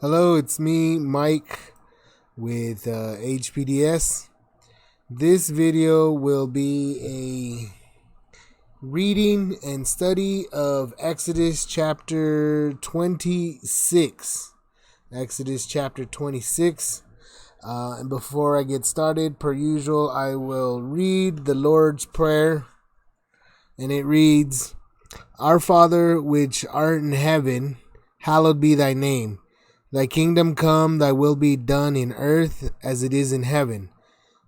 Hello, it's me, Mike, with HPDS. This video will be a reading and study of Exodus chapter 26. Exodus chapter 26. And before I get started, per usual, I will read the Lord's Prayer. And it reads, Our Father, which art in heaven, hallowed be thy name. Thy kingdom come, thy will be done in earth as it is in heaven.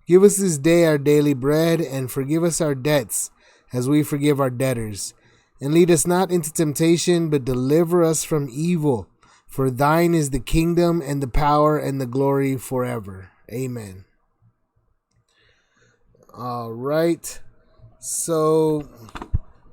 Give us this day our daily bread, and forgive us our debts, as we forgive our debtors. And lead us not into temptation, but deliver us from evil. For thine is the kingdom, and the power, and the glory forever. Amen. All right. So,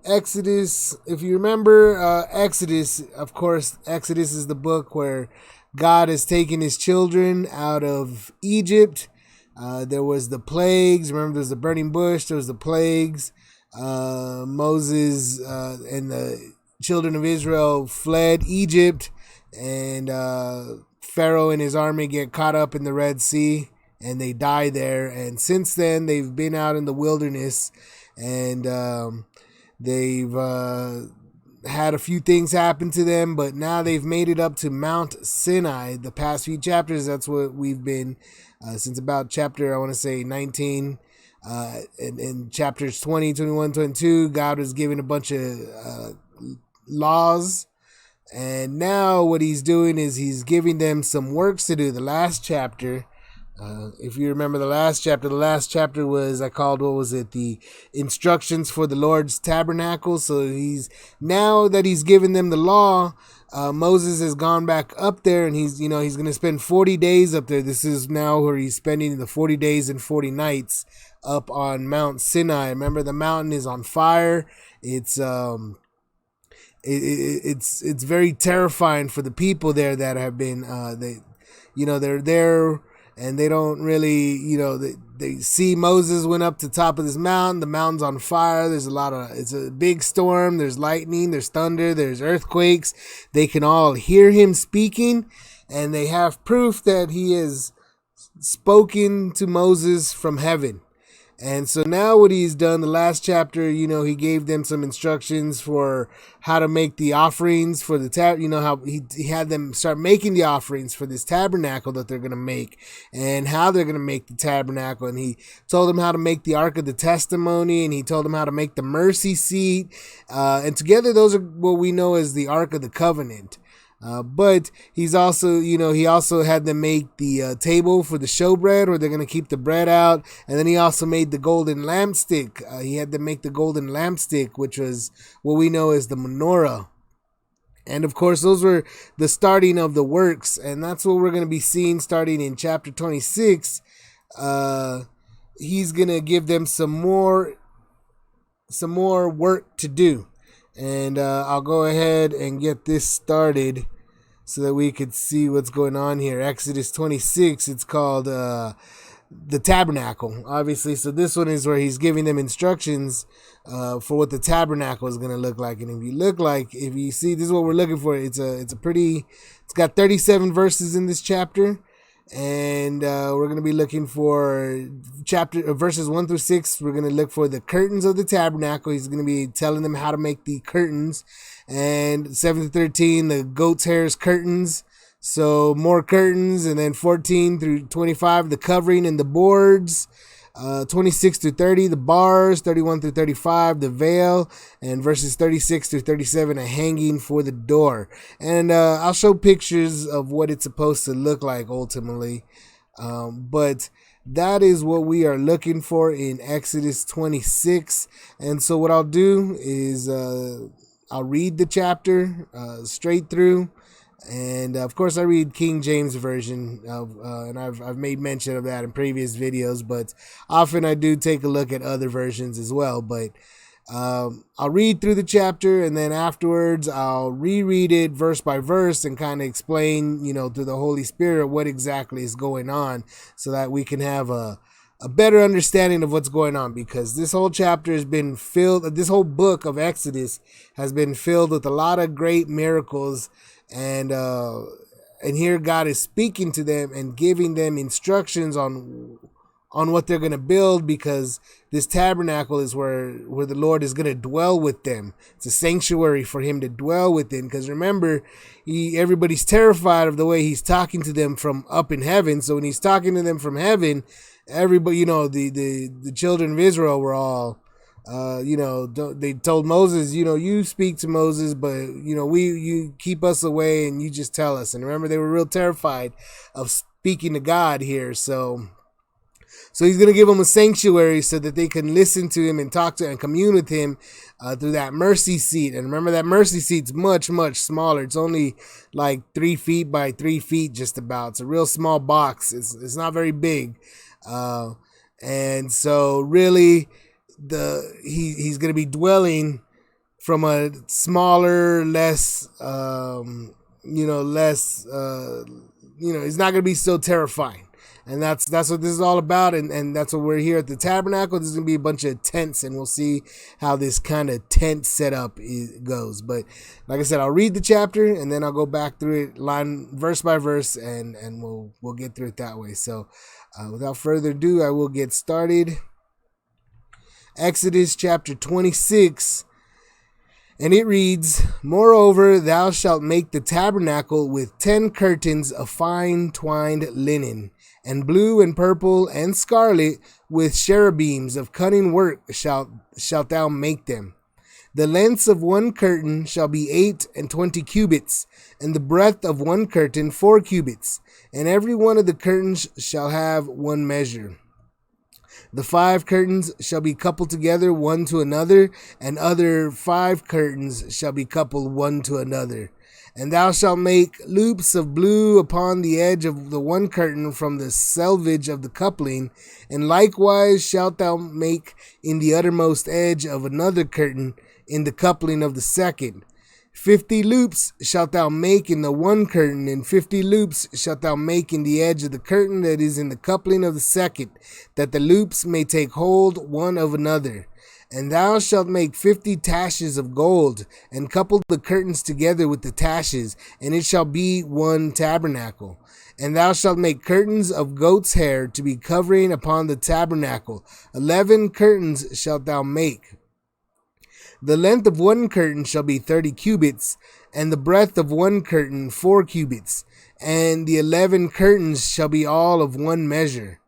Exodus, if you remember Exodus, of course, Exodus is the book where God has taken his children out of Egypt. There was the plagues. Remember, there's the burning bush. There was the plagues. Moses and the children of Israel fled Egypt, and Pharaoh and his army get caught up in the Red Sea, and they die there. And since then, they've been out in the wilderness, and they've had a few things happen to them, but now they've made it up to Mount Sinai. The past few chapters, that's what we've been since about chapter, I want to say 19. In chapters 20, 21, 22, God was giving a bunch of laws. And now what he's doing is he's giving them some works to do. The last chapter, if you remember the last chapter was, I called, what was it? The instructions for the Lord's tabernacle. So now that he's given them the law, Moses has gone back up there, and he's going to spend 40 days up there. This is now where he's spending the 40 days and 40 nights up on Mount Sinai. Remember, the mountain is on fire. It's it's very terrifying for the people there that have been they're there, and they don't really, they see Moses went up to the top of this mountain. The mountain's on fire. It's a big storm. There's lightning, there's thunder, there's earthquakes. They can all hear him speaking, and they have proof that he has spoken to Moses from heaven. And so now what he's done, the last chapter, he gave them some instructions for how to make the offerings for the how he had them start making the offerings for this tabernacle that they're going to make, and how they're going to make the tabernacle. And he told them how to make the Ark of the Testimony, and he told them how to make the mercy seat. And together those are what we know as the Ark of the Covenant. But he's also, he also had them make the table for the showbread, where they're going to keep the bread out. And then he also made the golden lampstick. He had them make the golden lampstick, which was what we know as the menorah. And of course, those were the starting of the works. And that's what we're going to be seeing starting in chapter 26. He's going to give them some more work to do. And I'll go ahead and get this started so that we could see what's going on here. Exodus 26, it's called the tabernacle, obviously. So this one is where he's giving them instructions for what the tabernacle is going to look like. And if you see, this is what we're looking for. It's got 37 verses in this chapter. And we're going to be looking for verses 1 through 6. We're going to look for the curtains of the tabernacle. He's going to be telling them how to make the curtains. And 7 to 13, the goat's hairs curtains. So more curtains. And then 14 through 25, the covering and the boards. 26 through 30, the bars. 31 through 35, the veil. And verses 36 through 37, a hanging for the door. And I'll show pictures of what it's supposed to look like ultimately. But that is what we are looking for in Exodus 26. And so what I'll do is I'll read the chapter straight through. And of course, I read King James Version, and I've made mention of that in previous videos. But often I do take a look at other versions as well. But I'll read through the chapter, and then afterwards I'll reread it verse by verse and kind of explain, through the Holy Spirit what exactly is going on, so that we can have a better understanding of what's going on. Because this whole chapter has been filled, this whole book of Exodus has been filled with a lot of great miracles and and here God is speaking to them and giving them instructions on what they're going to build, because this tabernacle is where the Lord is going to dwell with them. It's a sanctuary for him to dwell within, because remember, everybody's terrified of the way he's talking to them from up in heaven. So when he's talking to them from heaven, everybody, the children of Israel were all, they told Moses, you speak to Moses, but, you keep us away and you just tell us. And remember, they were real terrified of speaking to God here. So he's going to give them a sanctuary so that they can listen to him and talk to and commune with him through that mercy seat. And remember, that mercy seat's much, much smaller. It's only like 3 feet by 3 feet, just about. It's a real small box. It's not very big. And so really, he's going to be dwelling from a smaller, less, it's not going to be so terrifying. And that's what this is all about, and that's what we're here at the tabernacle. There's going to be a bunch of tents, and we'll see how this kind of tent setup goes. But like I said, I'll read the chapter, and then I'll go back through it verse by verse, and we'll get through it that way. So without further ado, I will get started. Exodus chapter 26, and it reads, "Moreover, thou shalt make the tabernacle with 10 curtains of fine twined linen, and blue and purple and scarlet, with cherubims of cunning work shalt thou make them. The lengths of one curtain shall be 28 cubits, and the breadth of one curtain 4 cubits, and every one of the curtains shall have one measure. The 5 curtains shall be coupled together one to another, and other 5 curtains shall be coupled one to another. And thou shalt make loops of blue upon the edge of the one curtain from the selvage of the coupling, and likewise shalt thou make in the uttermost edge of another curtain in the coupling of the second. 50 loops shalt thou make in the one curtain, and 50 loops shalt thou make in the edge of the curtain that is in the coupling of the second, that the loops may take hold one of another. And thou shalt make 50 taches of gold, and couple the curtains together with the taches, and it shall be one tabernacle. And thou shalt make curtains of goat's hair to be covering upon the tabernacle. 11 curtains shalt thou make. The length of one curtain shall be 30 cubits, and the breadth of one curtain 4 cubits, and the 11 curtains shall be all of one measure.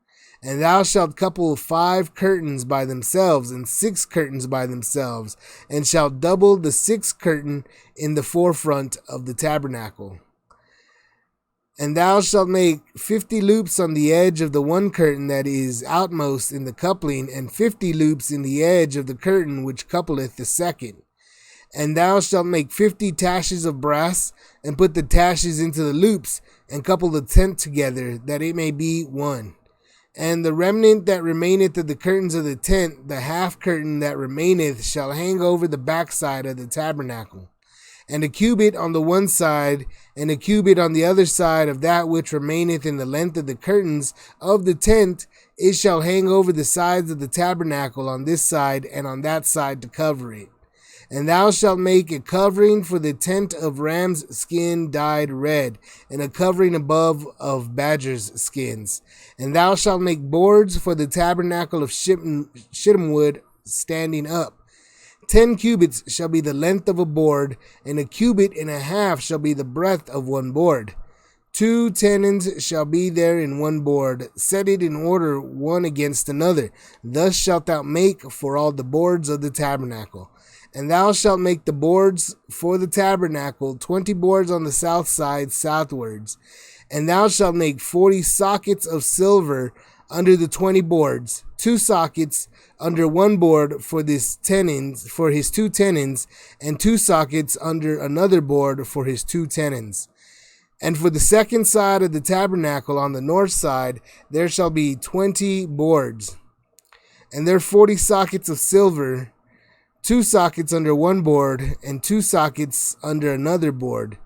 And thou shalt couple 5 curtains by themselves, and 6 curtains by themselves, and shalt double the 6th curtain in the forefront of the tabernacle. And thou shalt make 50 loops on the edge of the one curtain that is outmost in the coupling, and 50 loops in the edge of the curtain which coupleth the second. And thou shalt make 50 taches of brass, and put the taches into the loops, and couple the tent together, that it may be one. And the remnant that remaineth of the curtains of the tent, the half curtain that remaineth, shall hang over the backside of the tabernacle. And a cubit on the one side, and a cubit on the other side of that which remaineth in the length of the curtains of the tent, it shall hang over the sides of the tabernacle on this side and on that side to cover it. And thou shalt make a covering for the tent of ram's skin dyed red, and a covering above of badger's skins. And thou shalt make boards for the tabernacle of shittim wood standing up. 10 cubits shall be the length of a board, and a cubit and a half shall be the breadth of one board. 2 tenons shall be there in one board, set it in order one against another. Thus shalt thou make for all the boards of the tabernacle. And thou shalt make the boards for the tabernacle, 20 boards on the south side southwards. And thou shalt make 40 sockets of silver under the 20 boards, 2 sockets under one board for his 2 tenons, and 2 sockets under another board for his 2 tenons. And for the second side of the tabernacle on the north side, there shall be 20 boards, and there 40 sockets of silver, 2 sockets under one board, and 2 sockets under another board.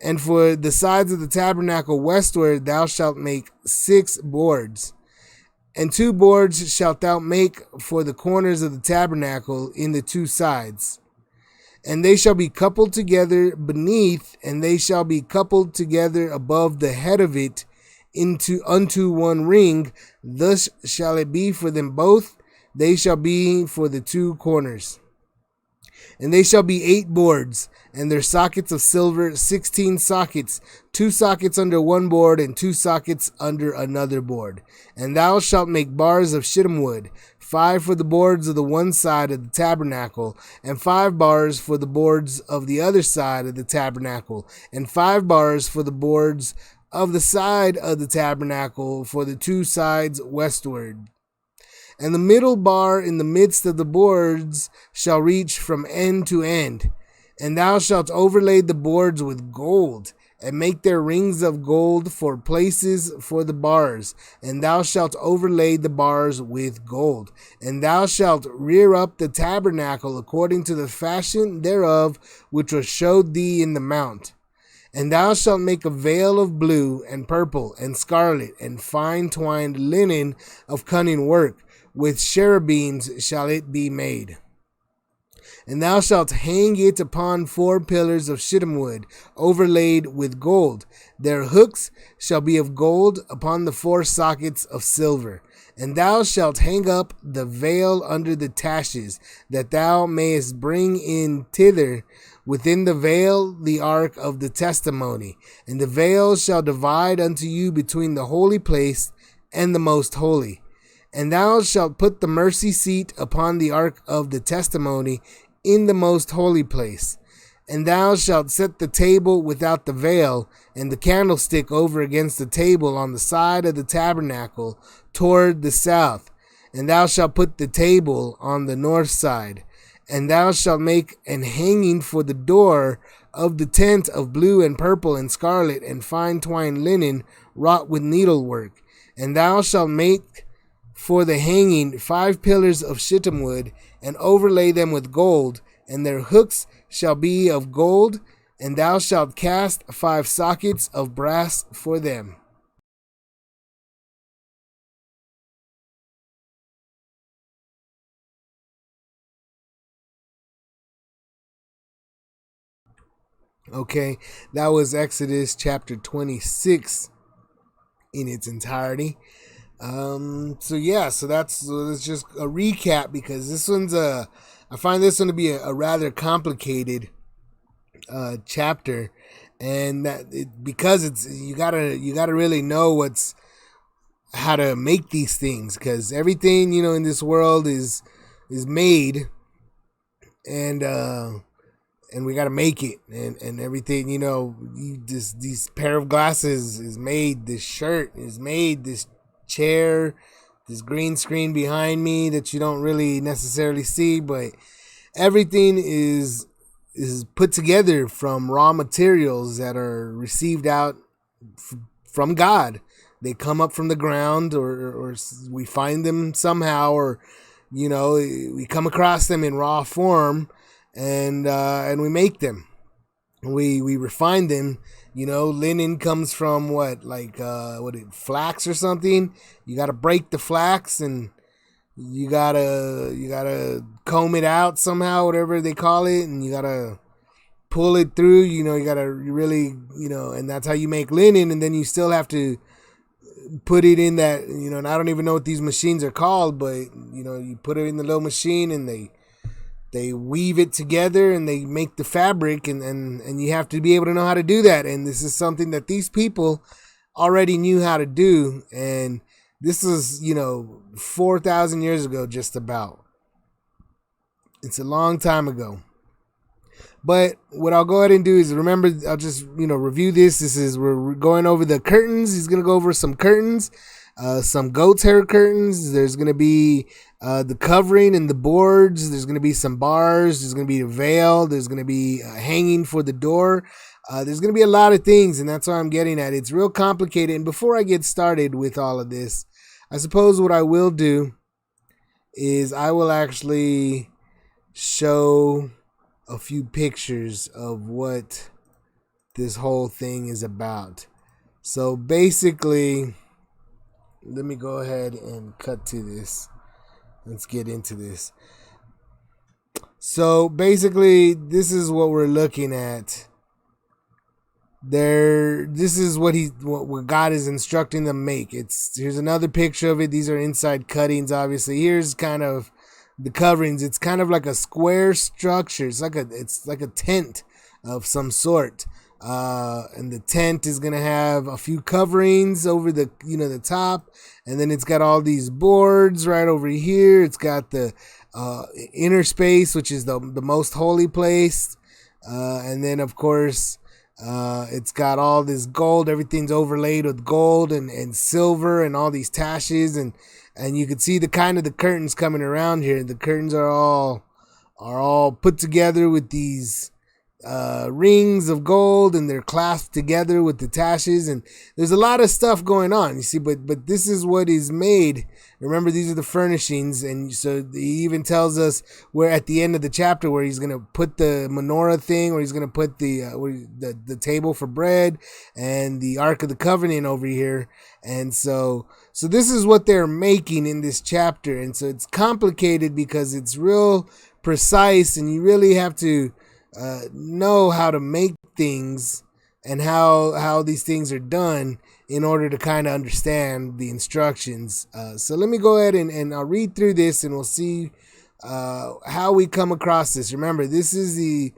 And for the sides of the tabernacle westward, thou shalt make 6 boards. And 2 boards shalt thou make for the corners of the tabernacle in the 2 sides. And they shall be coupled together beneath, and they shall be coupled together above the head of it into unto one ring. Thus shall it be for them both. They shall be for the two corners. And they shall be 8 boards, and their sockets of silver, 16 sockets, 2 sockets under one board, and 2 sockets under another board. And thou shalt make bars of shittim wood, 5 for the boards of the one side of the tabernacle, and 5 bars for the boards of the other side of the tabernacle, and 5 bars for the boards of the side of the tabernacle for the 2 sides westward. And the middle bar in the midst of the boards shall reach from end to end. And thou shalt overlay the boards with gold, and make their rings of gold for places for the bars. And thou shalt overlay the bars with gold. And thou shalt rear up the tabernacle according to the fashion thereof, which was showed thee in the mount. And thou shalt make a veil of blue, and purple, and scarlet, and fine twined linen of cunning work. With cherubims shall it be made. And thou shalt hang it upon 4 pillars of shittim wood, overlaid with gold. Their hooks shall be of gold upon the 4 sockets of silver. And thou shalt hang up the veil under the taches, that thou mayest bring in thither within the veil the ark of the testimony. And the veil shall divide unto you between the holy place and the most holy. And thou shalt put the mercy seat upon the ark of the testimony in the most holy place. And thou shalt set the table without the veil, and the candlestick over against the table on the side of the tabernacle toward the south. And thou shalt put the table on the north side. And thou shalt make an hanging for the door of the tent of blue and purple and scarlet and fine twined linen wrought with needlework. And thou shalt make for the hanging 5 pillars of shittim wood, and overlay them with gold, and their hooks shall be of gold, and thou shalt cast 5 sockets of brass for them. Okay, that was Exodus chapter 26 in its entirety. So that's just a recap, because this one's I find this one to be a rather complicated chapter, and because it's you gotta really know how to make these things, because everything in this world is made, and we got to make it, and everything, these pair of glasses is made, this shirt is made, this chair, this green screen behind me that you don't really necessarily see, but everything is put together from raw materials that are received out from God. They come up from the ground, or we find them somehow, or we come across them in raw form, and we make them. We refine them. Linen comes from flax or something. You got to break the flax, and you gotta comb it out somehow, whatever they call it, and you gotta pull it through. You gotta really, and that's how you make linen. And then you still have to put it in that, and I don't even know what these machines are called, but you put it in the little machine, and they weave it together, and they make the fabric, and you have to be able to know how to do that. And this is something that these people already knew how to do. And this is, 4,000 years ago, just about. It's a long time ago. But what I'll go ahead and do is, remember, I'll just, review this. We're going over the curtains. He's going to go over some curtains, some goat's hair curtains. There's going to be the covering and the boards. There's going to be some bars. There's going to be a veil. There's going to be hanging for the door. There's going to be a lot of things, and that's what I'm getting at. It's real complicated. And before I get started with all of this, I suppose what I will do is I will actually show a few pictures of what this whole thing is about. So basically, let me go ahead and cut to this. Let's get into this. So basically, this is what we're looking at. This is what God is instructing them make. Here's another picture of it. These are inside cuttings, obviously. Here's kind of the coverings. It's kind of like a square structure. It's like a tent of some sort. And the tent is gonna have a few coverings over the top, and then it's got all these boards right over here. It's got the inner space, which is the most holy place, and then of course it's got all this gold. Everything's overlaid with gold and silver and all these taches, and you can see the curtains coming around here. The curtains are all put together with these rings of gold, and they're clasped together with the taches, and there's a lot of stuff going on, you see, but this is what is made. Remember, these are the furnishings, and so he even tells us where at the end of the chapter where he's going to put the menorah thing, or he's going to put the table for bread and the Ark of the Covenant over here. And so this is what they're making in this chapter. And so it's complicated because it's real precise, and you really have to know how to make things and how these things are done in order to kind of understand the instructions. So let me go ahead and I'll read through this, and we'll see how we come across this. Remember, this is the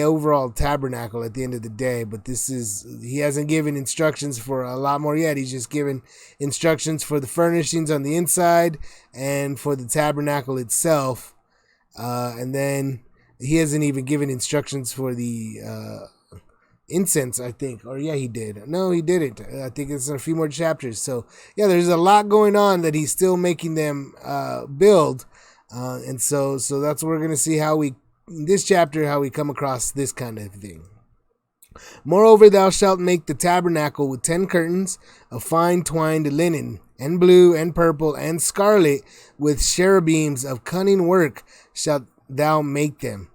overall tabernacle at the end of the day, but he hasn't given instructions for a lot more yet. He's just given instructions for the furnishings on the inside and for the tabernacle itself, and then he hasn't even given instructions for the incense, I think. Or yeah, he did. No, he didn't. I think it's in a few more chapters. So yeah, there's a lot going on that he's still making them build. And so that's what we're going to see in this chapter, how we come across this kind of thing. Moreover, thou shalt make the tabernacle with 10 curtains of fine twined linen, and blue, and purple, and scarlet, with cherubims of cunning work shalt thou make them.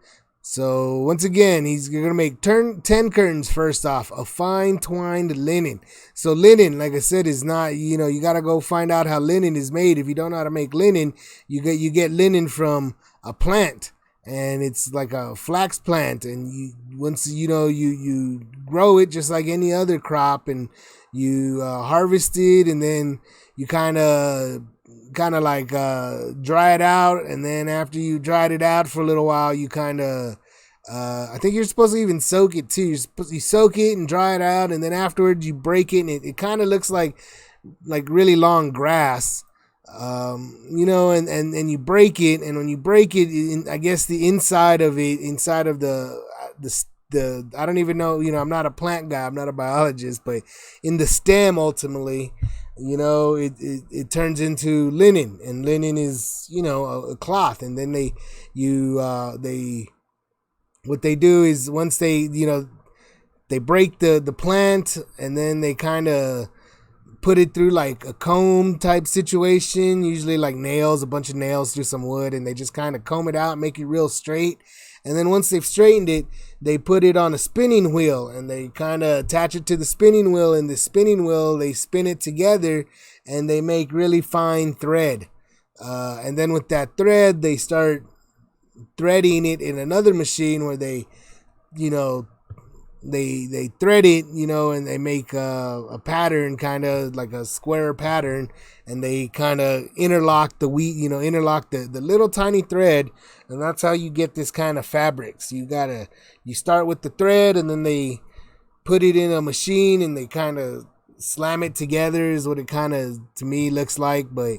So once again, he's going to make 10 curtains first off of fine twined linen. So linen, like I said, is not, you got to go find out how linen is made. If you don't know how to make linen, you get linen from a plant, and it's like a flax plant, and once you grow it just like any other crop, and you harvest it, and then you kind of like dry it out, and then after you dried it out for a little while, you kind of I think you're supposed to even soak it too. You soak it and dry it out, and then afterwards you break it, and it kind of looks like really long grass, and you break it, and when you break it, I guess the inside of the I don't even know, I'm not a plant guy, I'm not a biologist, but in the stem ultimately, it turns into linen, and linen is, a cloth. And then what they do is, once they break the plant, and then they kind of put it through like a comb type situation, usually like nails, a bunch of nails through some wood, and they just kind of comb it out, make it real straight. And then once they've straightened it, they put it on a spinning wheel, and they kind of attach it to the spinning wheel. And the spinning wheel, they spin it together, and they make really fine thread. And then with that thread, they start threading it in another machine where they thread it, and they make a pattern, kind of like a square pattern, and they kind of interlock the little tiny thread, and that's how you get this kind of fabrics. You start with the thread, and then they put it in a machine, and they kind of slam it together, is what it kind of, to me, looks like. But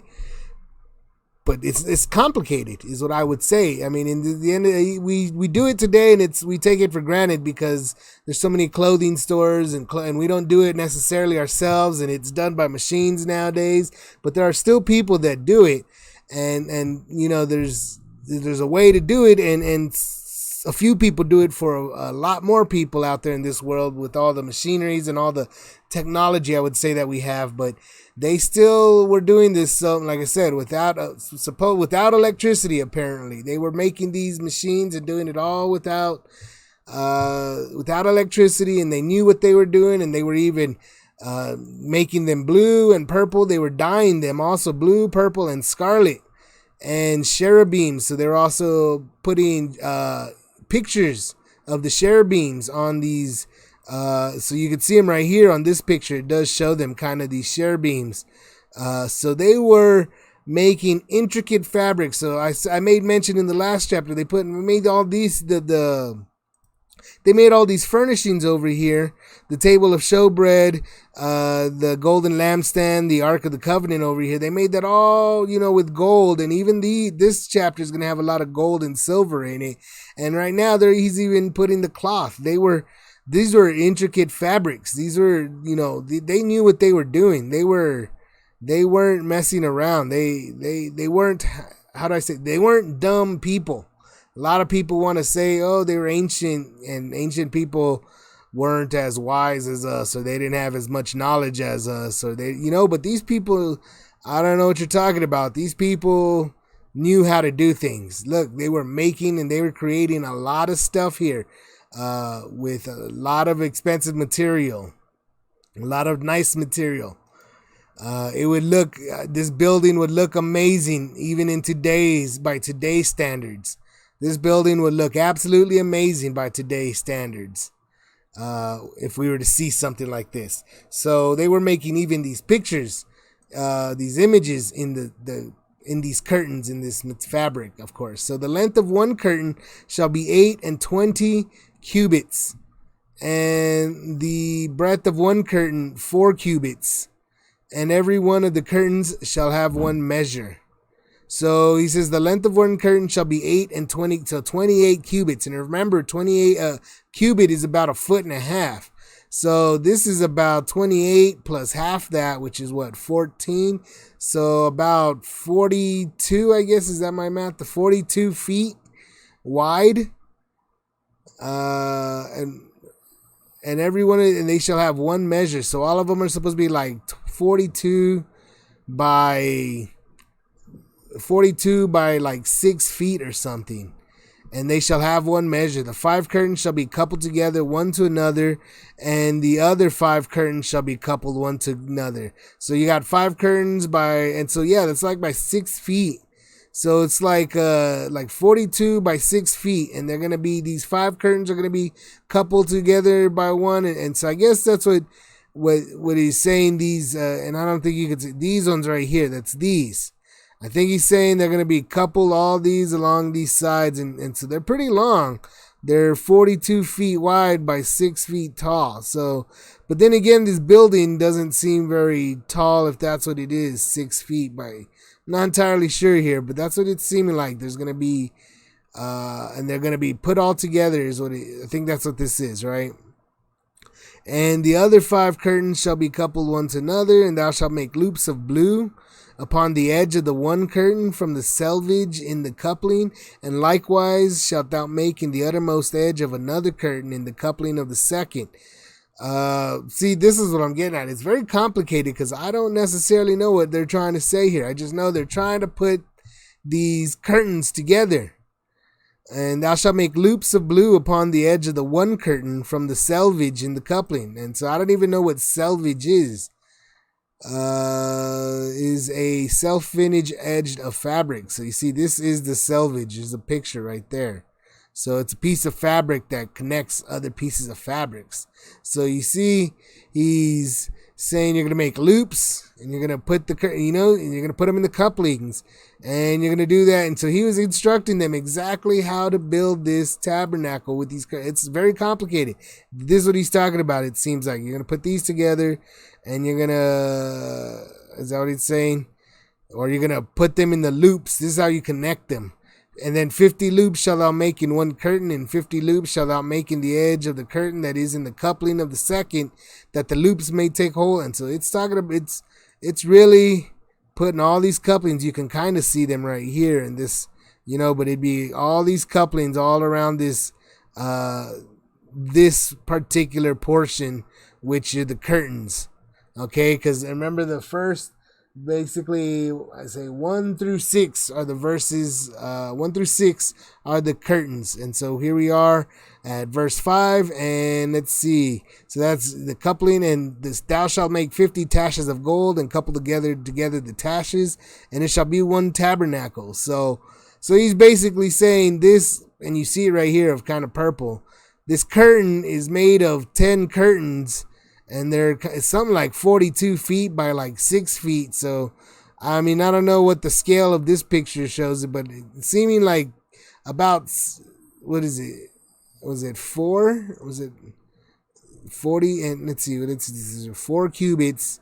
it's complicated, is what I would say. I mean, in the end, we do it today, and we take it for granted because there's so many clothing stores, and we don't do it necessarily ourselves, and it's done by machines nowadays. But there are still people that do it, and there's a way to do it, and a few people do it for a lot more people out there in this world with all the machineries and all the technology, I would say, that we have. But they still were doing this, so like I said, without electricity. Apparently, they were making these machines and doing it all without electricity, and they knew what they were doing, and they were even making them blue and purple. They were dyeing them also blue, purple, and scarlet. and cherubims. So they're also putting pictures of the cherubims on these. So you can see them right here on this picture. It does show them kind of these cherubims. So they were making intricate fabrics. So I made mention in the last chapter, they made all these they made all these furnishings over here. The table of showbread, the golden lampstand, the Ark of the Covenant over here. They made that all, with gold. And even this chapter is going to have a lot of gold and silver in it. And right now he's even putting the cloth. These were intricate fabrics. These were, they knew what they were doing. They weren't messing around. They weren't, how do I say, they weren't dumb people. A lot of people want to say, oh, they were ancient, and ancient people weren't as wise as us, or they didn't have as much knowledge as us, or but these people, I don't know what you're talking about. These people knew how to do things. Look, they were making and they were creating a lot of stuff here, with a lot of expensive material, a lot of nice material. This building would look amazing even by today's standards. This building would look absolutely amazing by today's standards, if we were to see something like this. So they were making even these pictures, these images in these curtains, in this fabric, of course. So the length of one curtain shall be 8 and 20 cubits, and the breadth of one curtain 4 cubits, and every one of the curtains shall have one measure. So he says the length of one curtain shall be 8 and 20, so 28 cubits. And remember, 28 cubit is about 1.5 feet. So this is about 28 plus half that, which is 14. So about 42, I guess. Is that my math? The 42 feet wide. And every one and they shall have one measure. So all of them are supposed to be like 42 by like 6 feet or something, and they shall have one measure. The 5 curtains shall be coupled together one to another, and the other 5 curtains shall be coupled one to another. So you got 5 curtains that's like by 6 feet. So it's like 42 by 6 feet, and they're gonna be, these 5 curtains are gonna be coupled together by one, and so I guess that's what he's saying. These and I don't think you could see these ones right here. That's these. I think he's saying they're going to be coupled, all these along these sides, and so they're pretty long. They're 42 feet wide by 6 feet tall. So, but then again, this building doesn't seem very tall, if that's what it is, 6 feet by, not entirely sure here, but that's what it's seeming like. There's going to be, and they're going to be put all together I think that's what this is, right? And the other 5 curtains shall be coupled one to another, and thou shalt make loops of blue upon the edge of the one curtain from the selvage in the coupling, and likewise shalt thou make in the uttermost edge of another curtain in the coupling of the second. See, this is what I'm getting at. It's very complicated because I don't necessarily know what they're trying to say here. I just know they're trying to put these curtains together. And thou shalt make loops of blue upon the edge of the one curtain from the selvage in the coupling. And so I don't even know what selvage is. Is a self-finished edge of fabric. So you see, this is the selvage. There's a picture right there. So it's a piece of fabric that connects other pieces of fabrics. So you see, he's saying you're going to make loops, and you're going to put and you're going to put them in the couplings, and you're going to do that. And so he was instructing them exactly how to build this tabernacle with these. It's very complicated. This is what he's talking about. It seems like you're going to put these together, and you're going to, is that what he's saying? Or you're going to put them in the loops. This is how you connect them. And then 50 loops shall thou make in one curtain, and 50 loops shall thou make in the edge of the curtain that is in the coupling of the second, that the loops may take hold. And so it's talking about, it's really putting all these couplings. You can kind of see them right here in this, but it'd be all these couplings all around this, this particular portion, which are the curtains. Okay, because remember the first basically, I say 1 through 6 are the verses. 1 through 6 are the curtains, and so here we are at verse 5, and let's see. So that's the coupling, and this: thou shalt make 50 taches of gold and couple together the taches, and it shall be one tabernacle. So he's basically saying this, and you see it right here of kind of purple. This curtain is made of 10 curtains, and they're something like 42 feet by like 6 feet. So, I mean, I don't know what the scale of this picture shows it, but it's seeming like about, what is it? Was it 4? Was it 40? And let's see, it's 4 cubits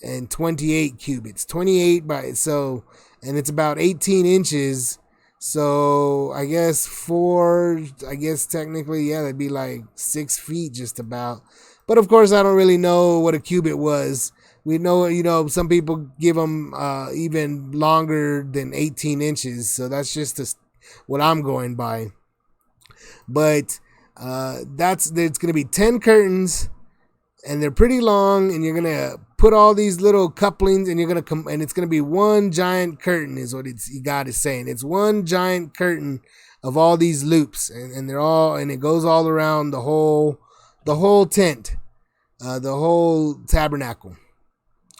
and 28 cubits. 28 by, so, and it's about 18 inches. So I guess technically, yeah, that'd be like 6 feet just about. But of course, I don't really know what a cubit was. We know, some people give them even longer than 18 inches. So that's just what I'm going by. But it's going to be 10 curtains, and they're pretty long, and you're going to put all these little couplings, and you're going to and it's going to be one giant curtain is what God is saying. It's one giant curtain of all these loops, and they're all, and it goes all around the whole tent, the whole tabernacle.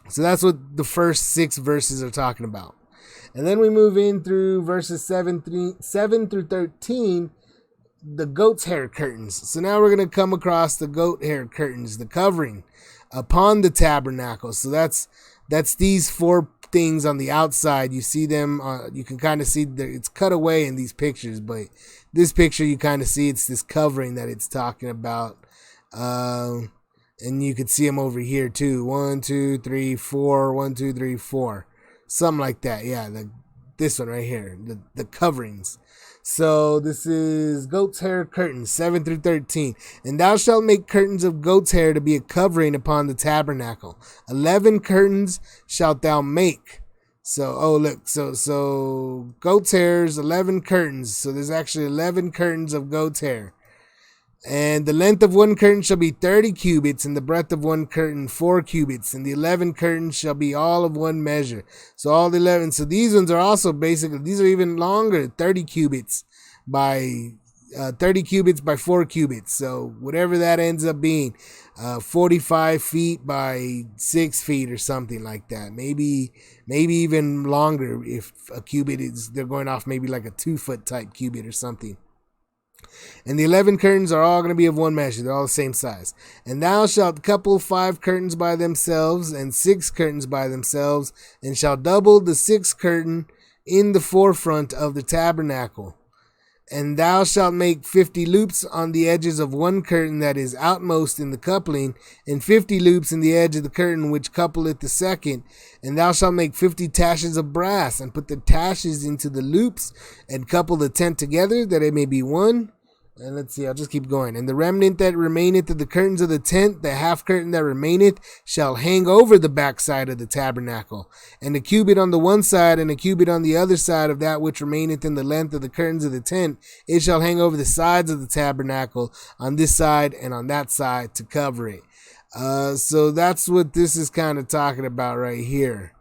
So that's what the first 6 verses are talking about. And then we move in through verses 7 through 13, the goat's hair curtains. So now we're going to come across the goat hair curtains, the covering upon the tabernacle. So that's these 4 things on the outside. You see them, you can kind of see it's cut away in these pictures, but this picture you kind of see it's this covering that it's talking about. And you could see them over here too. 1, 2, 3, 4, 1, 2, 3, 4. Something like that. Yeah, this one right here, the coverings. So this is goat's hair curtains, 7 through 13. And thou shalt make curtains of goat's hair to be a covering upon the tabernacle. 11 curtains shalt thou make. So, look, so goat's hair is 11 curtains. So there's actually 11 curtains of goat's hair. And the length of one curtain shall be 30 cubits, and the breadth of one curtain 4 cubits, and the 11 curtains shall be all of one measure. So all the 11. So these ones are also basically, these are even longer, 30 cubits by 4 cubits. So whatever that ends up being, 45 feet by 6 feet or something like that. Maybe even longer if a cubit is, they're going off maybe like a 2-foot type cubit or something. And the 11 curtains are all going to be of one measure. They're all the same size. And thou shalt couple 5 curtains by themselves and 6 curtains by themselves, and shall double the 6th curtain in the forefront of the tabernacle. And thou shalt make 50 loops on the edges of one curtain that is outmost in the coupling, and 50 loops in the edge of the curtain which coupleth the second. And thou shalt make 50 taches of brass, and put the taches into the loops, and couple the tent together, that it may be one. And let's see, I'll just keep going. And the remnant that remaineth of the curtains of the tent, the half curtain that remaineth, shall hang over the backside of the tabernacle. And a cubit on the one side, and a cubit on the other side of that which remaineth in the length of the curtains of the tent, it shall hang over the sides of the tabernacle, on this side and on that side, to cover it. So that's what this is kind of talking about right here.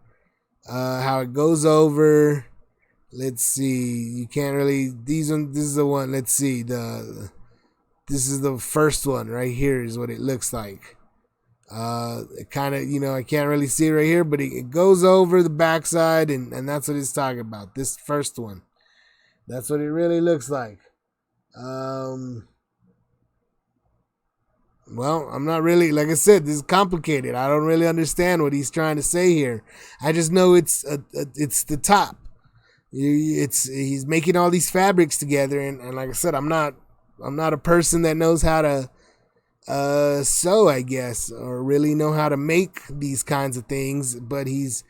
How it goes over. Let's see. You can't really. This is the one. Let's see. This is the first one right here. Is what it looks like. It kind of, I can't really see it right here, but it goes over the backside, and that's what it's talking about. This first one. That's what it really looks like. Well, I'm not really, like I said, this is complicated. I don't really understand what he's trying to say here. I just know it's the top. He's making all these fabrics together, and like I said, I'm not a person that knows how to sew, I guess, or really know how to make these kinds of things, but he's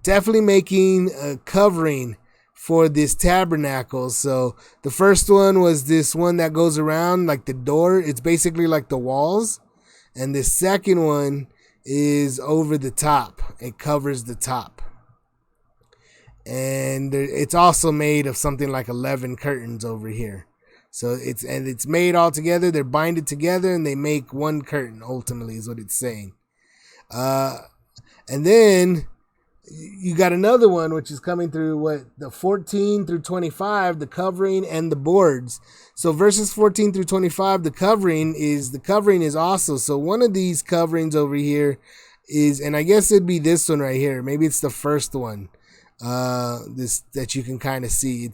definitely making a covering for this tabernacle. So the first one was this one that goes around like the door. It's basically like the walls, and the second one is over the top. It covers the top. And it's also made of something like 11 curtains over here. So it's made all together. They're binded together, and they make one curtain. Ultimately, is what it's saying. And then you got another one which is coming through the 14 through 25, the covering and the boards. So verses 14 through 25, the covering is also, so one of these coverings over here is, and I guess it'd be this one right here, maybe it's the first one, this that you can kind of see.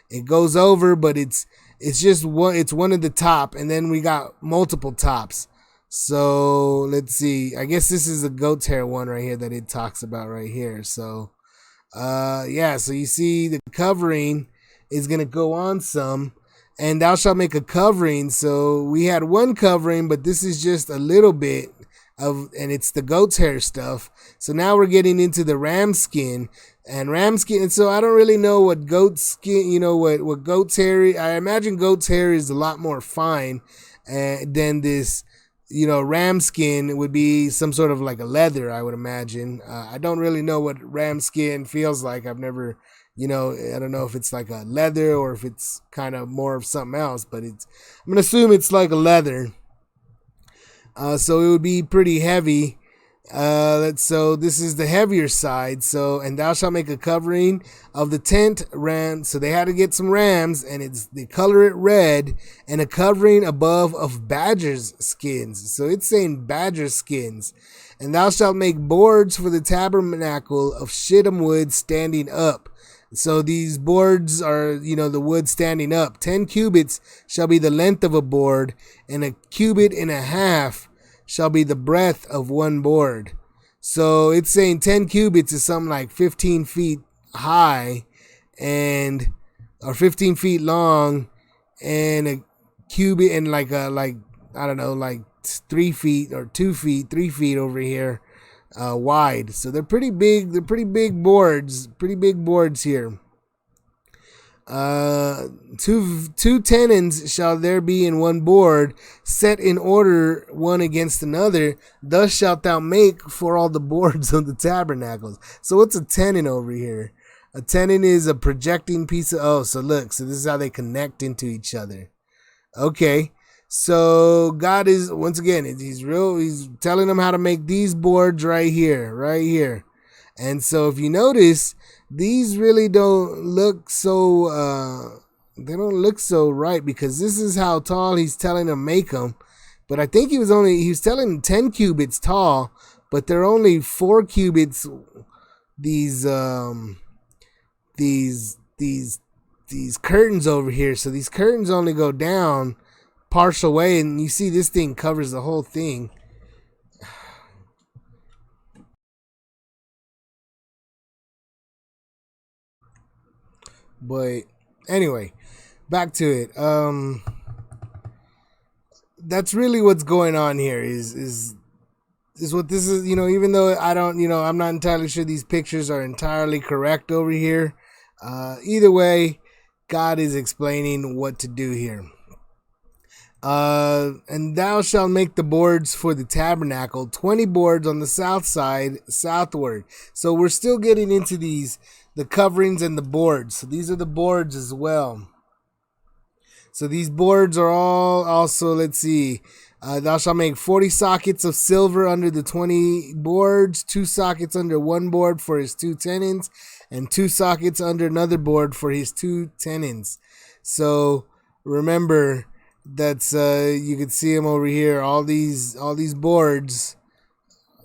It goes over, but it's just one of the top, and then we got multiple tops. So let's see. I guess this is the goat's hair one right here that it talks about right here. So yeah, so you see the covering is going to go on some, and thou shalt make a covering. So we had one covering, but this is just a little bit of, and it's the goat's hair stuff. So now we're getting into the ram skin and so I don't really know what goat skin, what goat's hair is. I imagine goat's hair is a lot more fine than this. Ram skin would be some sort of like a leather, I would imagine. I don't really know what ram skin feels like. I've never, I don't know if it's like a leather or if it's kind of more of something else, but I'm going to assume it's like a leather. So it would be pretty heavy. So this is the heavier side. So, and thou shalt make a covering of the tent ram. So they had to get some rams, and they color it red, and a covering above of badger's skins. So it's saying badger skins. And thou shalt make boards for the tabernacle of shittim wood standing up. So these boards are, the wood standing up. 10 cubits shall be the length of a board, and a cubit and a half shall be the breadth of one board. So it's saying 10 cubits is something like 15 feet high or 15 feet long, and a cubit and like I don't know, like 3 feet or 2 feet, 3 feet over here wide. So they're pretty big. They're pretty big boards here. Two tenons shall there be in one board, set in order one against another. Thus shalt thou make for all the boards of the tabernacles. So what's a tenon over here? A tenon is a projecting piece of, so this is how they connect into each other. Okay. So God is, once again, he's telling them how to make these boards right here. And so if you notice, these really don't look so, they don't look so right, because this is how tall he's telling them make them. But I think he was telling them 10 cubits tall, but they're only 4 cubits. These curtains over here. So these curtains only go down partial way, and you see this thing covers the whole thing. But anyway, back to it. That's really what's going on here is what this is, even though I don't, I'm not entirely sure these pictures are entirely correct over here. Either way, God is explaining what to do here. And thou shalt make the boards for the tabernacle, 20 boards on the south side, southward. So we're still getting into the coverings and the boards. So these are the boards as well. So these boards are all also, let's see, thou shalt make 40 sockets of silver under the 20 boards, 2 sockets under one board for his 2 tenons, and 2 sockets under another board for his 2 tenons. So remember, that's you can see them over here, all these boards.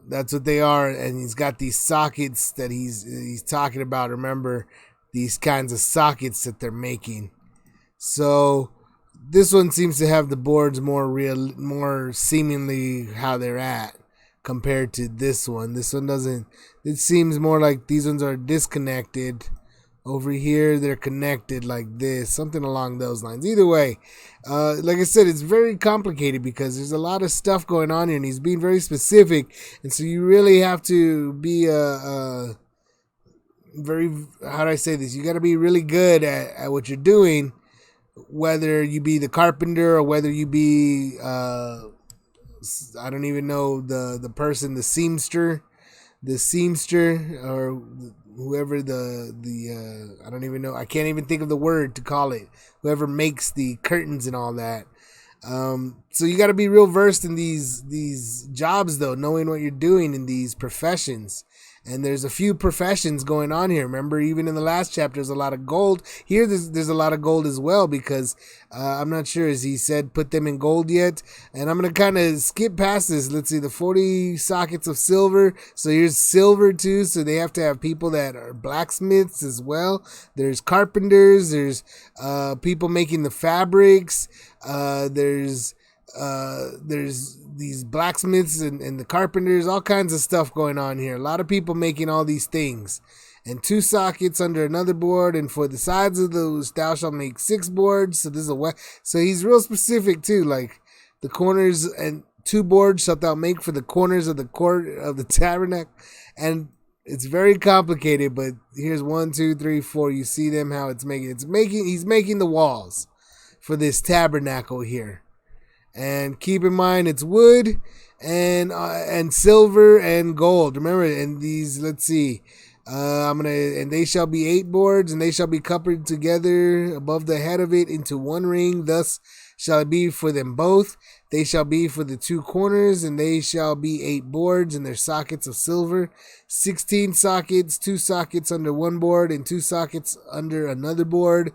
That's what they are, and he's got these sockets that he's talking about. Remember, these kinds of sockets that they're making. So this one seems to have the boards more seemingly how they're at compared to this one. This one doesn't. It seems more like these ones are disconnected. Over here, they're connected like this, something along those lines. Either way, like I said, it's very complicated because there's a lot of stuff going on here, and he's being very specific. And so you really have to be very, how do I say this? You got to be really good at what you're doing, whether you be the carpenter or whether you be, I don't even know the person, the seamster, or whoever I don't even know. I can't even think of the word to call it. Whoever makes the curtains and all that. So you got to be real versed in these jobs, though, knowing what you're doing in these professions. And there's a few professions going on here. Remember, even in the last chapter, there's a lot of gold. Here, there's a lot of gold as well, because I'm not sure, as he said, put them in gold yet. And I'm going to kind of skip past this. Let's see, the 40 sockets of silver. So here's silver too. So they have to have people that are blacksmiths as well. There's carpenters. There's people making the fabrics. There's these blacksmiths and the carpenters, all kinds of stuff going on here. A lot of people making all these things. And 2 sockets under another board, and for the sides of those thou shalt make 6 boards. So this is so he's real specific too, like the corners, and 2 boards shalt thou make for the corners of the court of the tabernacle. And it's very complicated, but here's 1, 2, 3, 4. You see them, how he's making the walls for this tabernacle here. And keep in mind, it's wood and silver and gold. Remember, and these, let's see, and they shall be 8 boards, and they shall be coupled together above the head of it into one ring. Thus shall it be for them both. They shall be for the 2 corners, and they shall be 8 boards, and their sockets of silver. 16 sockets, 2 sockets under one board, and 2 sockets under another board.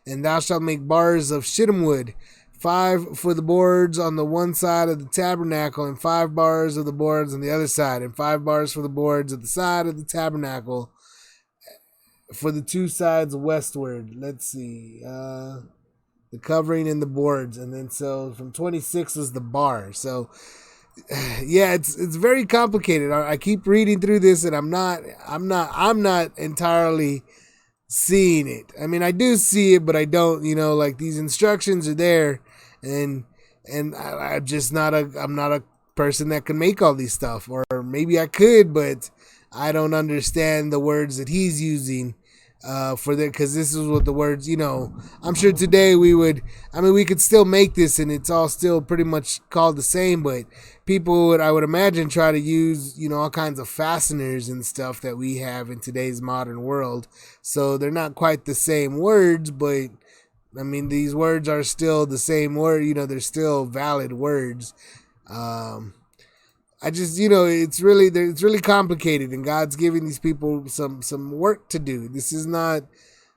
And thou shalt make bars of shittim wood, 5 for the boards on the one side of the tabernacle, and 5 bars of the boards on the other side, and 5 bars for the boards at the side of the tabernacle for the 2 sides westward. Let's see, the covering and the boards. And then so from 26 is the bar. So yeah, it's very complicated. I keep reading through this, and I'm not entirely seeing it. I mean, I do see it, but I don't, like these instructions are there, and I'm just not a person that can make all these stuff, or maybe I could, but I don't understand the words that he's using for that, because this is what the words, I'm sure today we could still make this, and it's all still pretty much called the same, but people would, I would imagine, try to use, all kinds of fasteners and stuff that we have in today's modern world. So they're not quite the same words, but I mean, these words are still the same word, they're still valid words. I just, it's really complicated, and God's giving these people some work to do. This is not,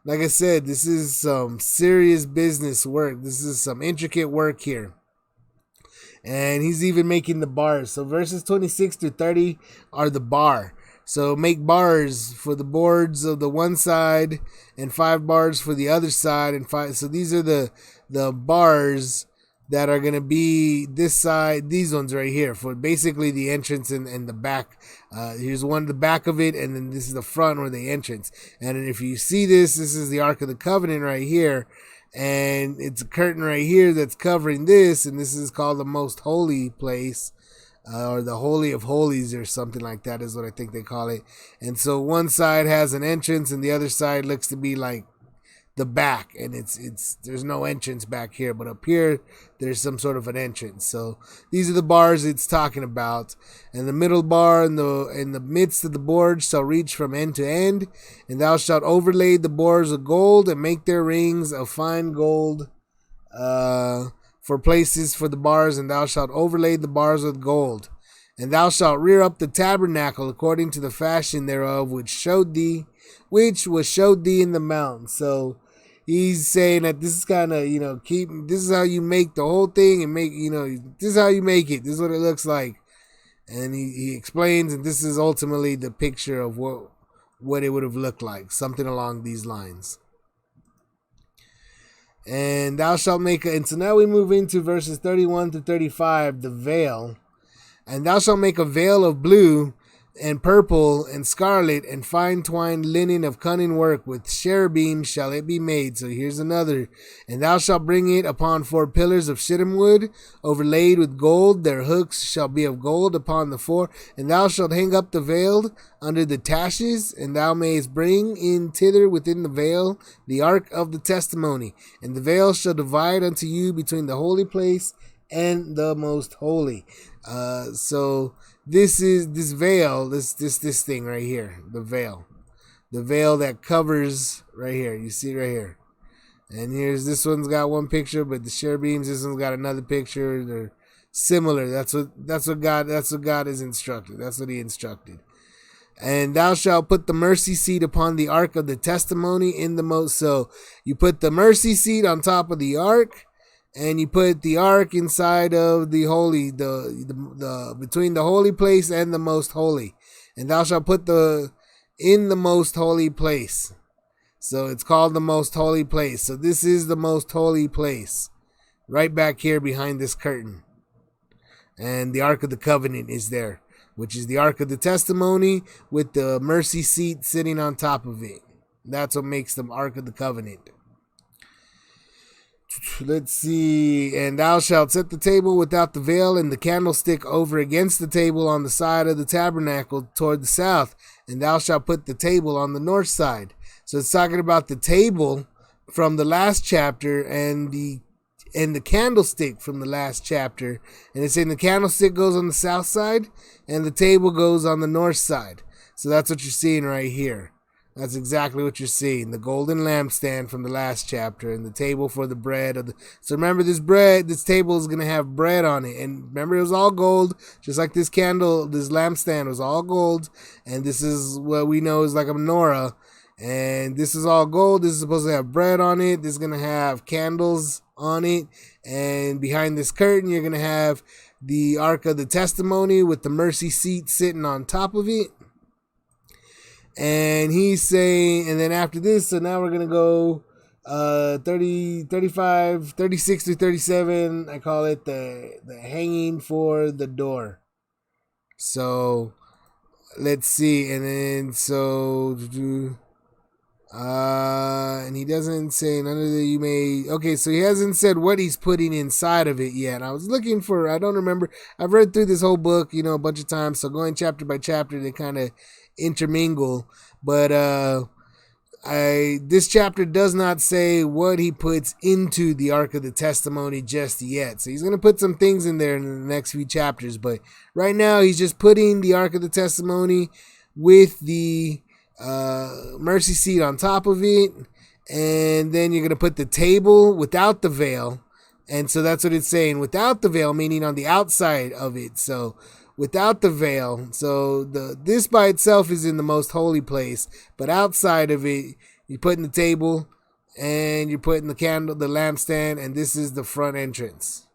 like I said, this is some serious business work. This is some intricate work here. And he's even making the bars. So verses 26 to 30 are the bar. So make bars for the boards of the one side, and 5 bars for the other side, and 5. So these are the bars that are going to be this side, these ones right here, for basically the entrance and the back. Here's one at the back of it, and then this is the front or the entrance. And if you see this is the Ark of the Covenant right here, and it's a curtain right here that's covering this, and this is called the most holy place, or the Holy of Holies, or something like that is what I think they call it. And so one side has an entrance, and the other side looks to be like the back, and it's there's no entrance back here, but up here there's some sort of an entrance. So these are the bars it's talking about. And the middle bar in the midst of the board shall reach from end to end, and thou shalt overlay the bars of gold, and make their rings of fine gold for places for the bars, and thou shalt overlay the bars with gold. And thou shalt rear up the tabernacle according to the fashion thereof, which was showed thee in the mountain. So he's saying that this is kind of, this is how you make the whole thing, and make, this is how you make it. This is what it looks like. And he explains, and this is ultimately the picture of what it would have looked like, something along these lines. And thou shalt make and so now we move into verses 31 to 35, the veil. And thou shalt make a veil of blue and purple and scarlet and fine twined linen of cunning work, with cherubim shall it be made. So here's another. And thou shalt bring it upon 4 pillars of shittim wood, overlaid with gold. Their hooks shall be of gold upon the 4. And thou shalt hang up the veil under the taches, and thou mayest bring in thither within the veil the ark of the testimony. And the veil shall divide unto you between the holy place and the most holy. So this is this veil, this thing right here, the veil that covers right here. You see right here, and here's this one's got one picture, but the cherubims, this one's got another picture. They're similar. That's what God is instructed. That's what He instructed. And thou shalt put the mercy seat upon the ark of the testimony in the most. So you put the mercy seat on top of the ark, and you put the ark inside of the holy, the between the holy place and the most holy. And thou shalt put in the most holy place. So it's called the most holy place. So this is the most holy place, right back here behind this curtain. And the Ark of the Covenant is there, which is the Ark of the Testimony with the mercy seat sitting on top of it. That's what makes the Ark of the Covenant. Let's see. And thou shalt set the table without the veil and the candlestick over against the table on the side of the tabernacle toward the south. And thou shalt put the table on the north side. So it's talking about the table from the last chapter and the candlestick from the last chapter. And it's saying the candlestick goes on the south side and the table goes on the north side. So that's what you're seeing right here. That's exactly what you're seeing. The golden lampstand from the last chapter and the table for the bread. So remember, this table is going to have bread on it. And remember, it was all gold, just like this lampstand was all gold. And this is what we know is like a menorah. And this is all gold. This is supposed to have bread on it. This is going to have candles on it. And behind this curtain, you're going to have the Ark of the Testimony with the mercy seat sitting on top of it. And he's saying, and then after this, so now we're going to go 36 through 37. I call it the hanging for the door. So let's see. And then and he doesn't say none of the you may. Okay, so he hasn't said what he's putting inside of it yet. I was looking for, I don't remember. I've read through this whole book, a bunch of times. So going chapter by chapter, they kind of intermingle. But this chapter does not say what he puts into the Ark of the Testimony just yet. So he's going to put some things in there in the next few chapters. But right now, he's just putting the Ark of the Testimony with the mercy seat on top of it, and then you're going to put the table without the veil. And so that's what it's saying, without the veil, meaning on the outside of it. So without the veil, so this by itself is in the most holy place, but outside of it, you're putting the table and you're putting the lampstand, and this is the front entrance.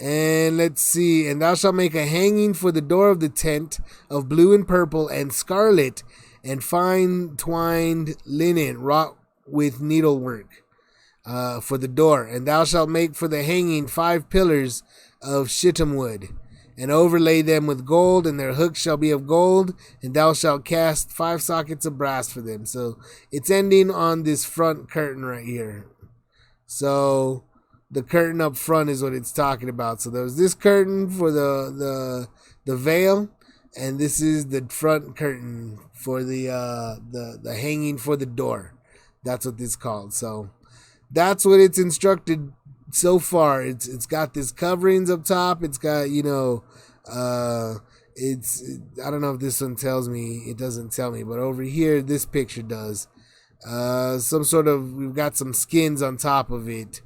And let's see. And thou shalt make a hanging for the door of the tent of blue and purple and scarlet and fine twined linen wrought with needlework for the door. And thou shalt make for the hanging 5 pillars of shittim wood and overlay them with gold, and their hooks shall be of gold, and thou shalt cast 5 sockets of brass for them. So it's ending on this front curtain right here. So the curtain up front is what it's talking about. So there's this curtain for the veil, and this is the front curtain for the hanging for the door. That's what this is called. So that's what it's instructed so far. It's got this coverings up top. It's got I don't know if this one tells me. It doesn't tell me, but over here this picture does. We've got some skins on top of it.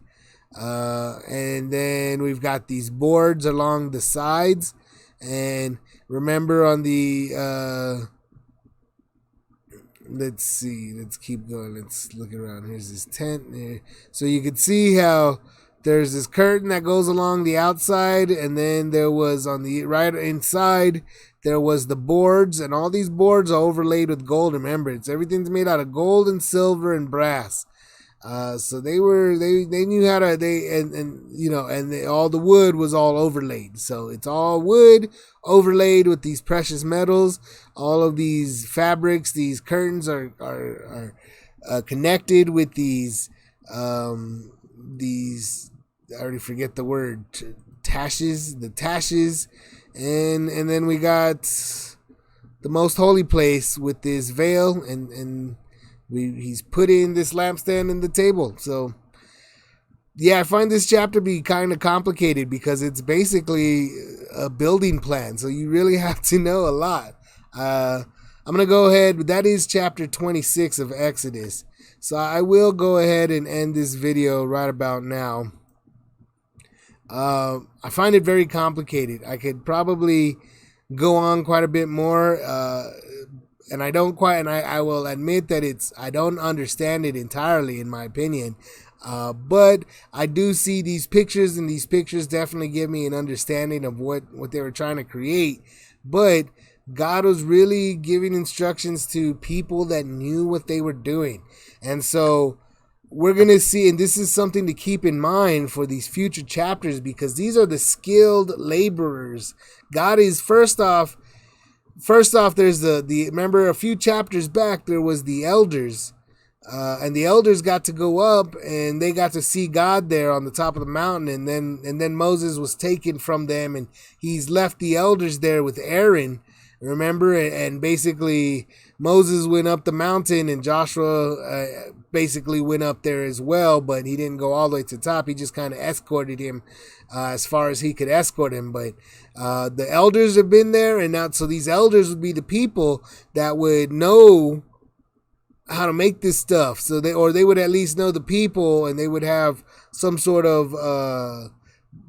And then we've got these boards along the sides, and remember on the let's keep going, let's look around. Here's this tent there, so you can see how there's this curtain that goes along the outside, and then there was on the right inside there was the boards, and all these boards are overlaid with gold. Remember, everything's made out of gold and silver and brass. So they knew how to, all the wood was all overlaid. So it's all wood overlaid with these precious metals. All of these fabrics, these curtains are connected with these, I already forget the word, tashes. And then we got the most holy place with this veil, and he's putting this lampstand in the table. So yeah, I find this chapter be kind of complicated because it's basically a building plan. So you really have to know a lot. I'm going to go ahead. That is chapter 26 of Exodus. So I will go ahead and end this video right about now. I find it very complicated. I could probably go on quite a bit more. And I don't quite, and I will admit that I don't understand it entirely, in my opinion. But I do see these pictures, and these pictures definitely give me an understanding of what they were trying to create. But God was really giving instructions to people that knew what they were doing. And so we're going to see, and this is something to keep in mind for these future chapters, because these are the skilled laborers. God is, first off, there's the remember a few chapters back, there was the elders, and the elders got to go up and they got to see God there on the top of the mountain, and then Moses was taken from them, and he's left the elders there with Aaron. Remember, and basically Moses went up the mountain, and Joshua basically went up there as well, but he didn't go all the way to the top. He just kind of escorted him as far as he could escort him. But the elders have been there, and now so these elders would be the people that would know how to make this stuff. So they would at least know the people, and they would have some sort of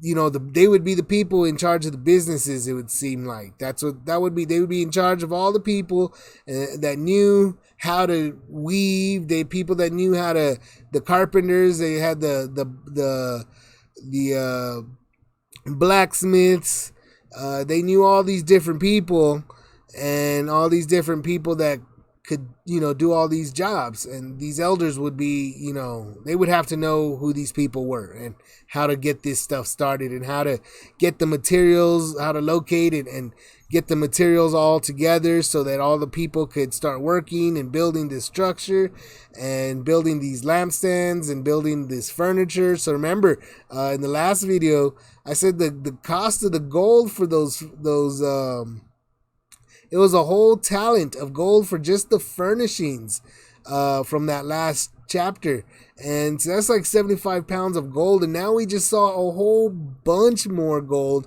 they would be the people in charge of the businesses. It would seem like that's what that would be. They would be in charge of all the people that knew how to weave. People that knew how to, the carpenters. They had the blacksmiths. They knew all these different people, and all these different people that could, do all these jobs. And these elders would be, they would have to know who these people were and how to get this stuff started, and how to get the materials, how to locate it and get the materials all together so that all the people could start working and building this structure and building these lampstands and building this furniture. So remember, in the last video, I said the cost of the gold for those it was a whole talent of gold for just the furnishings from that last chapter. And so that's like 75 pounds of gold. And now we just saw a whole bunch more gold,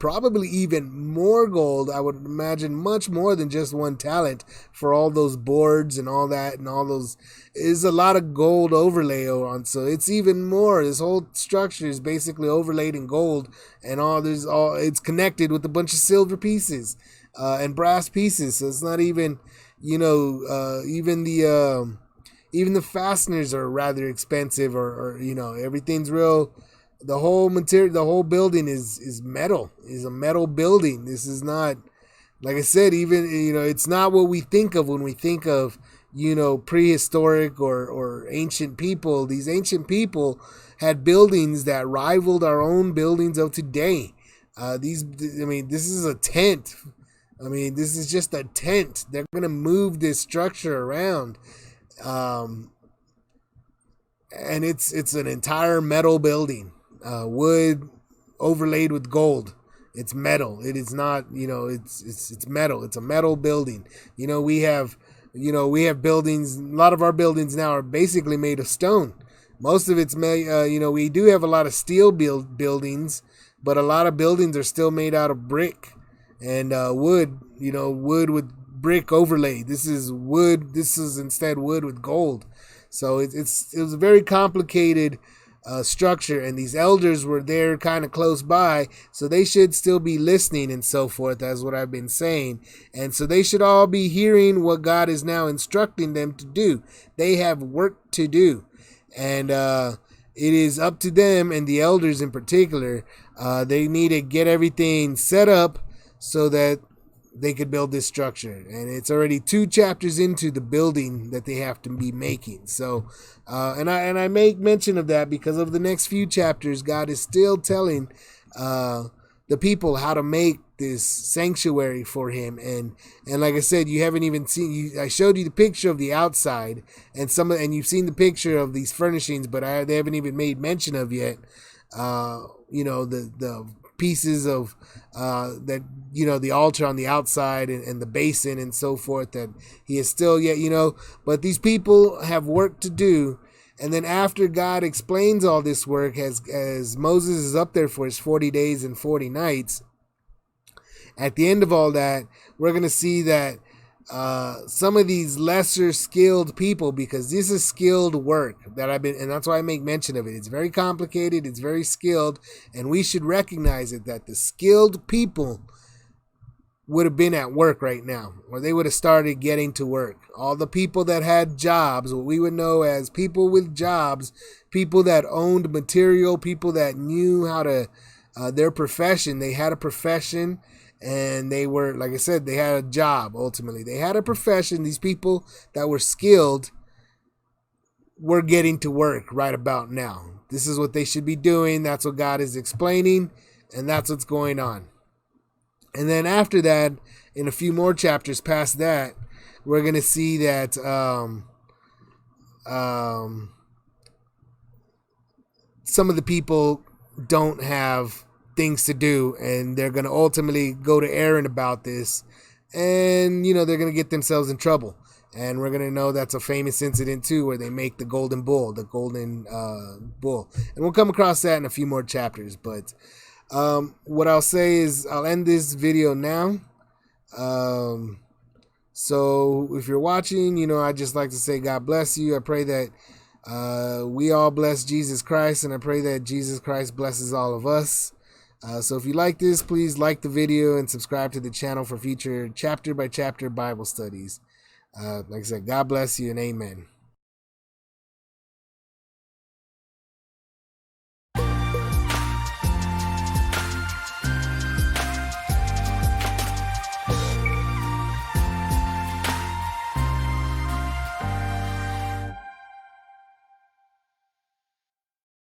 probably even more gold. I would imagine much more than just one talent for all those boards and all that, and all those is a lot of gold overlay on. So it's even more. This whole structure is basically overlaid in gold, and it's connected with a bunch of silver pieces. And brass pieces. So it's not even, even the fasteners are rather expensive, or everything's real. The whole material, the whole building is metal, is a metal building. This is not, like I said, even, it's not what we think of when we think of, prehistoric or ancient people. These ancient people had buildings that rivaled our own buildings of today. This is a tent. This is just a tent. They're going to move this structure around. And it's an entire metal building, wood overlaid with gold. It's metal. It is not, it's metal. It's a metal building. We have buildings. A lot of our buildings now are basically made of stone. Most of it's made, we do have a lot of steel buildings, but a lot of buildings are still made out of brick and wood, wood with brick overlay. This is wood. This is instead wood with gold. So it was a very complicated structure, and these elders were there kind of close by, so they should still be listening and so forth, as what I've been saying. And so they should all be hearing what God is now instructing them to do. They have work to do, and it is up to them, and the elders in particular. They need to get everything set up so that they could build this structure. And it's already 2 chapters into the building that they have to be making. So, and I make mention of that because of the next few chapters, God is still telling the people how to make this sanctuary for him. And like I said, you haven't even seen, I showed you the picture of the outside and you've seen the picture of these furnishings, but they haven't even made mention of yet, the pieces of that, the altar on the outside and the basin and so forth, that he is still yet, but these people have work to do. And then after God explains all this work, as Moses is up there for his 40 days and 40 nights, at the end of all that, we're going to see that some of these lesser skilled people, because this is skilled work and that's why I make mention of it. It's very complicated. It's very skilled, and we should recognize it, that the skilled people would have been at work right now, or they would have started getting to work. All the people that had jobs, what we would know as people with jobs, people that owned material, people that knew how to, their profession, they had a profession, and they were, like I said, they had a job ultimately. They had a profession. These people that were skilled were getting to work right about now. This is what they should be doing. That's what God is explaining, and that's what's going on. And then after that, in a few more chapters past that, we're going to see that some of the people don't have things to do, and they're going to ultimately go to Aaron about this, and, they're going to get themselves in trouble. And we're going to know that's a famous incident, too, where they make the golden bull. And we'll come across that in a few more chapters, but what I'll say is I'll end this video now. So if you're watching, I'd just like to say God bless you. I pray that we all bless Jesus Christ, and I pray that Jesus Christ blesses all of us. So if you like this, please like the video and subscribe to the channel for future chapter by chapter Bible studies. Like I said, God bless you and amen.